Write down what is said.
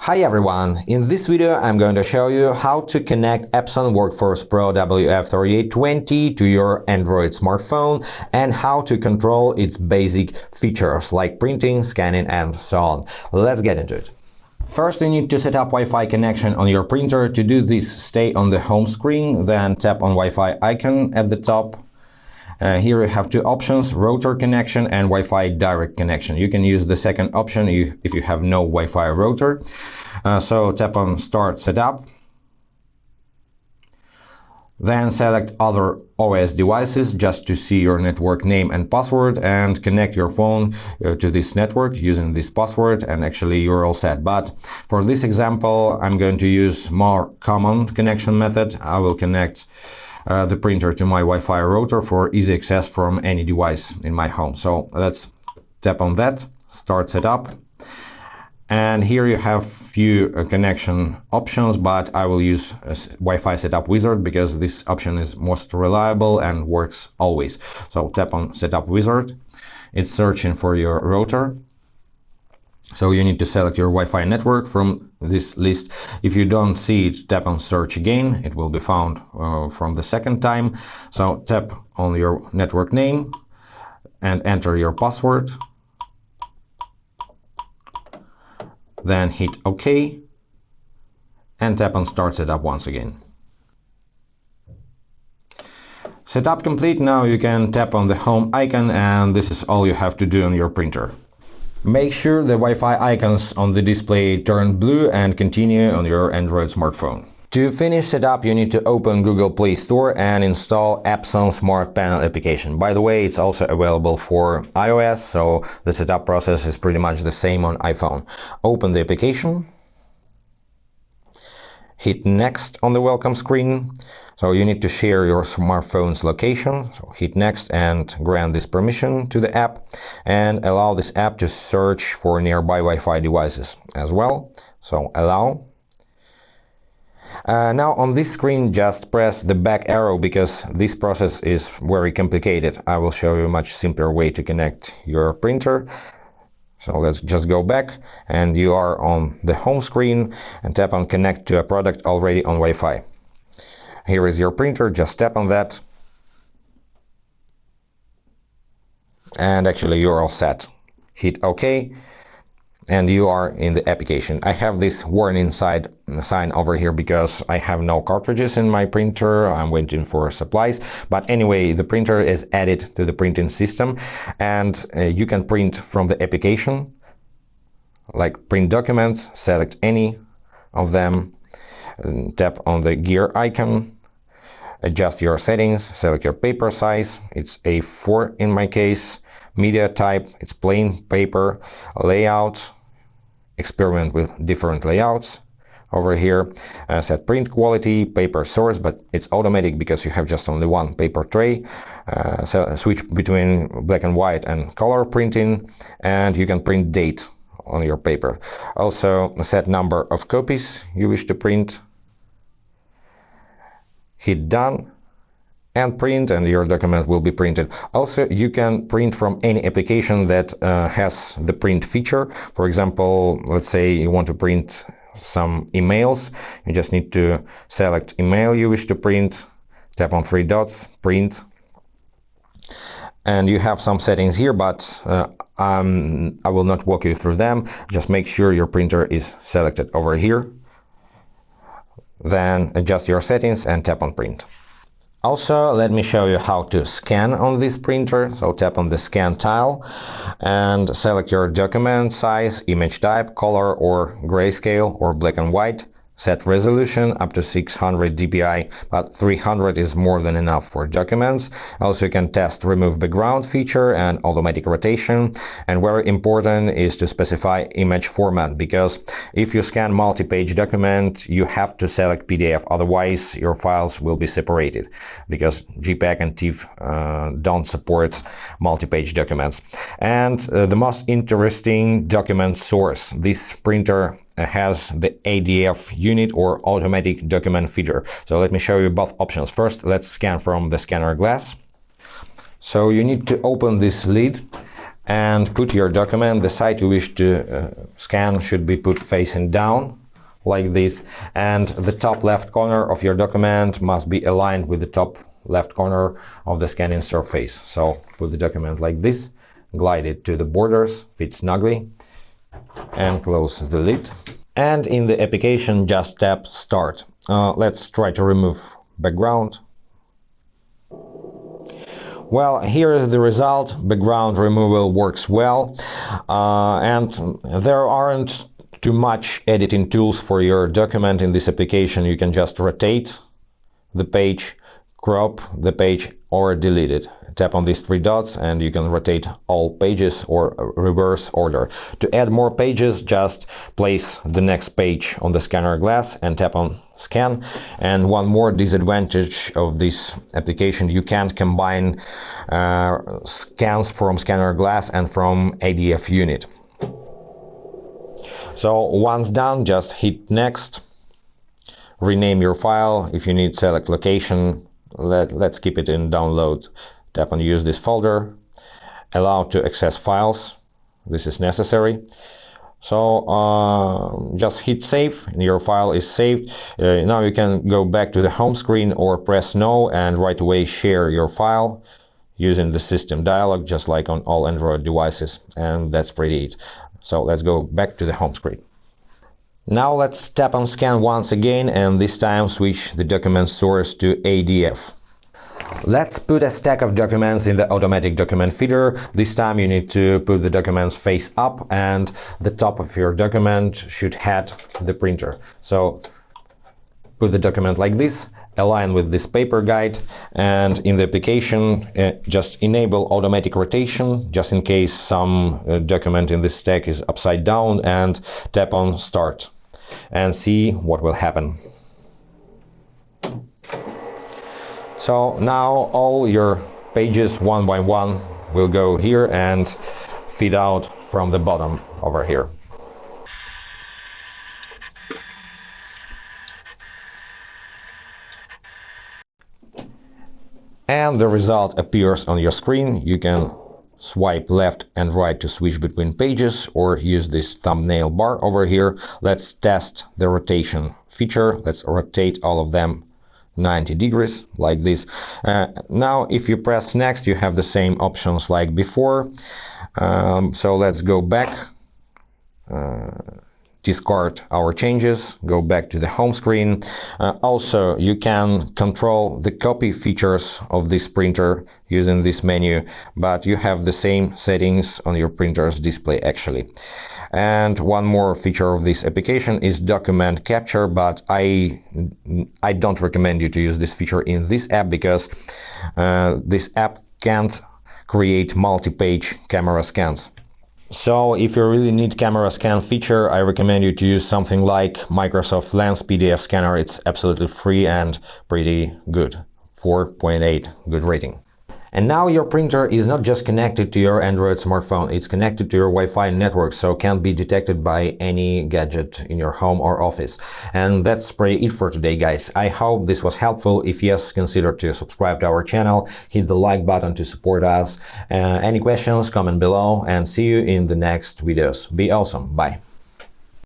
Hi everyone, in this video I'm going to show you how to connect Epson WorkForce Pro WF-3820 to your Android smartphone and how to control its basic features like printing, scanning and so on. Let's get into it. First you need to set up Wi-Fi connection on your printer. To do this, stay on the home screen, then tap on Wi-Fi icon at the top. Here you have two options, router connection and Wi-Fi direct connection. You can use the second option if you have no Wi-Fi router. So tap on Start Setup. Then select Other OS devices just to see your network name and password and connect your phone to this network using this password, and actually you're all set. But for this example I'm going to use more common connection method. I will connect the printer to my Wi-Fi router for easy access from any device in my home. So let's tap on that, Start Setup. And here you have few connection options, but I will use Wi-Fi Setup Wizard because this option is most reliable and works always. So tap on Setup Wizard. It's searching for your router. So you need to select your Wi-Fi network from this list. If you don't see it, tap on Search again. It will be found from the second time. So tap on your network name and enter your password. Then hit OK and tap on Start Setup once again. Setup complete. Now you can tap on the home icon and this is all you have to do on your printer. Make sure the Wi-Fi icons on the display turn blue and continue on your Android smartphone. To finish setup, you need to open Google Play Store and install Epson Smart Panel application. By the way, it's also available for iOS, so the setup process is pretty much the same on iPhone. Open the application, hit Next on the welcome screen. So you need to share your smartphone's location, so hit Next and grant this permission to the app and allow this app to search for nearby Wi-Fi devices as well. So allow. Now on this screen just press the back arrow because this process is very complicated. I will show you a much simpler way to connect your printer. So let's just go back and you are on the home screen and tap on Connect to a product already on Wi-Fi. Here is your printer, just tap on that and actually you're all set. Hit OK and you are in the application. I have this warning sign over here because I have no cartridges in my printer. I'm waiting for supplies, but anyway the printer is added to the printing system and you can print from the application, like print documents, select any of them, tap on the gear icon, adjust your settings, select your paper size, it's A4 in my case, media type, it's plain paper, layout, experiment with different layouts over here, set print quality, paper source, but it's automatic because you have just only one paper tray, so switch between black and white and color printing, and you can print date on your paper. Also set number of copies you wish to print, hit Done and print and your document will be printed. Also you can print from any application that has the print feature. For example, let's say you want to print some emails, you just need to select email you wish to print, tap on three dots, print, and you have some settings here, but I will not walk you through them. Just make sure your printer is selected over here. Then adjust your settings and tap on print. Also, let me show you how to scan on this printer. So tap on the scan tile and select your document size, image type, color or grayscale or black and white. Set resolution up to 600 dpi, but 300 is more than enough for documents. Also you can test remove background feature and automatic rotation, and very important is to specify image format, because if you scan multi-page document you have to select PDF, otherwise your files will be separated, because JPEG and TIFF don't support multi-page documents. And the most interesting document source, this printer has the ADF unit or automatic document feeder. So let me show you both options. First, let's scan from the scanner glass. So you need to open this lid and put your document. The side you wish to scan should be put facing down like this, and the top left corner of your document must be aligned with the top left corner of the scanning surface. So put the document like this, glide it to the borders, fit snugly, and close the lid. And in the application, just tap Start. Let's try to remove background. Well, here is the result. Background removal works well, and there aren't too much editing tools for your document in this application. You can just rotate the page, crop the page, or delete it. Tap on these three dots and you can rotate all pages or reverse order. To add more pages, just place the next page on the scanner glass and tap on Scan. And one more disadvantage of this application, you can't combine scans from scanner glass and from ADF unit. So once done, just hit Next, rename your file. If you need, select location. Let's keep it in download. Tap on Use this folder. Allow to access files. This is necessary. So just hit Save and your file is saved. Now you can go back to the home screen or press No and right away share your file using the system dialog, just like on all Android devices. And that's pretty it. So let's go back to the home screen. Now let's tap on Scan once again, and this time switch the document source to ADF. Let's put a stack of documents in the automatic document feeder. This time you need to put the documents face up, and the top of your document should head the printer. So put the document like this, align with this paper guide, and in the application just enable automatic rotation just in case some document in this stack is upside down, and tap on Start and see what will happen. So now all your pages one by one will go here and feed out from the bottom over here. And the result appears on your screen. You can swipe left and right to switch between pages, or use this thumbnail bar over here. Let's test the rotation feature. Let's rotate all of them 90 degrees like this. Now if you press Next, you have the same options like before. So let's go back, discard our changes, go back to the home screen. Also, you can control the copy features of this printer using this menu, but you have the same settings on your printer's display actually. And one more feature of this application is document capture, but I don't recommend you to use this feature in this app, because this app can't create multi-page camera scans. So if you really need camera scan feature, I recommend you to use something like Microsoft Lens PDF scanner. It's absolutely free and pretty good. 4.8 good rating. And now your printer is not just connected to your Android smartphone, it's connected to your Wi-Fi network, so can't be detected by any gadget in your home or office. And that's pretty it for today, guys. I hope this was helpful. If yes, consider to subscribe to our channel, hit the like button to support us. Any questions, comment below, and see you in the next videos. Be awesome. Bye.